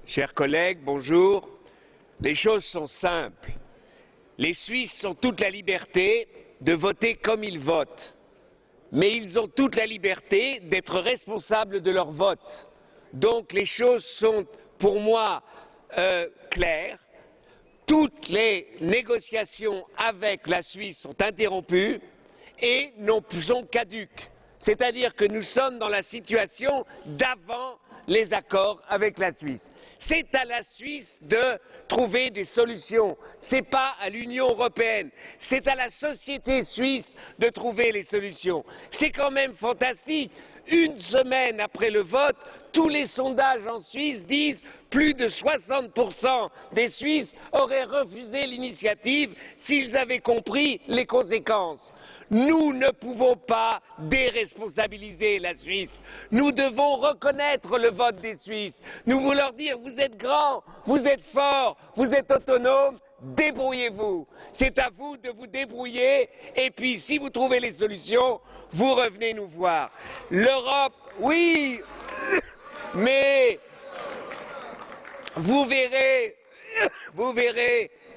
Chers collègues, bonjour. Les choses sont simples. Les Suisses ont toute la liberté de voter comme ils votent. Mais ils ont toute la liberté d'être responsables de leur vote. Donc les choses sont, pour moi, claires. Toutes les négociations avec la Suisse sont interrompues et sont caduques. C'est-à-dire que nous sommes dans la situation d'avant les accords avec la Suisse. C'est à la Suisse de trouver des solutions. Ce n'est pas à l'Union européenne. C'est à la société suisse de trouver les solutions. C'est quand même fantastique. Une semaine après le vote, tous les sondages en Suisse disent plus de 60% des Suisses auraient refusé l'initiative s'ils avaient compris les conséquences. Nous ne pouvons pas déresponsabiliser la Suisse. Nous devons reconnaître le vote des Suisses. Nous voulons leur dire vous êtes grands, vous êtes forts, vous êtes autonomes, débrouillez-vous. C'est à vous de vous débrouiller et puis si vous trouvez les solutions, vous revenez nous voir. L'Europe, oui, mais vous verrez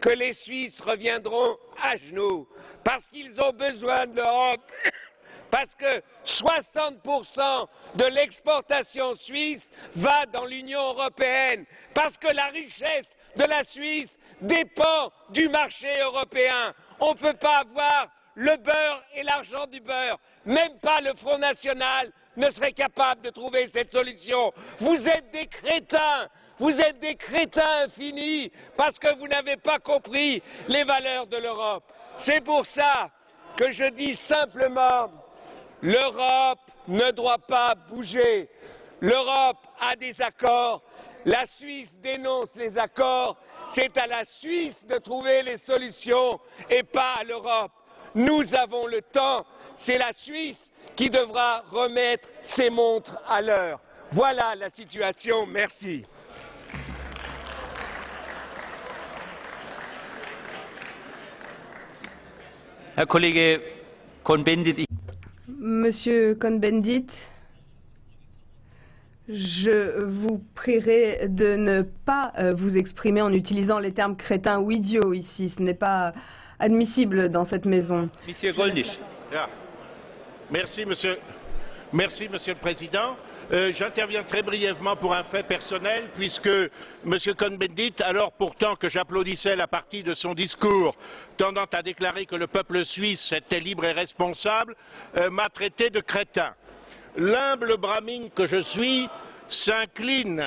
que les Suisses reviendront à genoux. Parce qu'ils ont besoin de l'Europe, parce que 60% de l'exportation suisse va dans l'Union européenne, parce que la richesse de la Suisse dépend du marché européen. On ne peut pas avoir le beurre et l'argent du beurre. Même pas le Front National ne serait capable de trouver cette solution. Vous êtes des crétins. Vous êtes des crétins infinis parce que vous n'avez pas compris les valeurs de l'Europe. C'est pour ça que je dis simplement, l'Europe ne doit pas bouger. L'Europe a des accords, la Suisse dénonce les accords, c'est à la Suisse de trouver les solutions et pas à l'Europe. Nous avons le temps, c'est la Suisse qui devra remettre ses montres à l'heure. Voilà la situation, merci. Herr Kollege Cohn-Bendit. Monsieur Cohn-Bendit, je vous prierai de ne pas vous exprimer en utilisant les termes crétin ou idiot ici. Ce n'est pas admissible dans cette maison. Monsieur Gollnisch. Merci, Monsieur le Président. J'interviens très brièvement pour un fait personnel, puisque M. Cohn-Bendit, alors pourtant que j'applaudissais la partie de son discours tendant à déclarer que le peuple suisse était libre et responsable, m'a traité de crétin. L'humble brahmine que je suis s'incline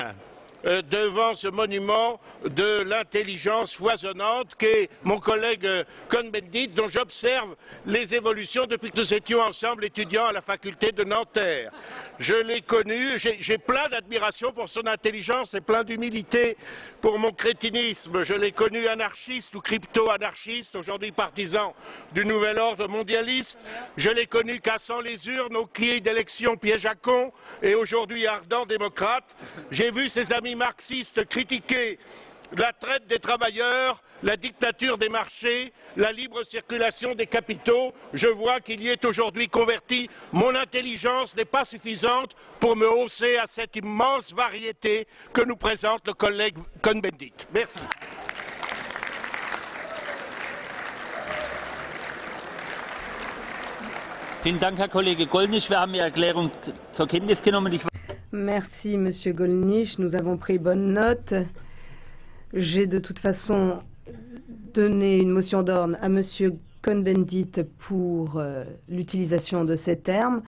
devant ce monument de l'intelligence foisonnante qu'est mon collègue Cohn-Bendit, dont j'observe les évolutions depuis que nous étions ensemble étudiants à la faculté de Nanterre. Je l'ai connu, j'ai plein d'admiration pour son intelligence et plein d'humilité pour mon crétinisme. Je l'ai connu anarchiste ou crypto-anarchiste, aujourd'hui partisan du nouvel ordre mondialiste. Je l'ai connu cassant les urnes aux quilles d'élections piège à con et aujourd'hui ardent démocrate. J'ai vu ses amis marxistes critiquer la traite des travailleurs, la dictature des marchés, la libre circulation des capitaux. Je vois qu'il y est aujourd'hui converti. Mon intelligence n'est pas suffisante pour me hausser à cette immense variété que nous présente le collègue Cohn-Bendit. Merci. Vielen Dank, Herr Kollege Gollnisch. Wir haben die Erklärung zur Kenntnis genommen. Merci, Monsieur Gollnisch. Nous avons pris bonne note. J'ai de toute façon donné une motion d'ordre à Monsieur Cohn-Bendit pour l'utilisation de ces termes.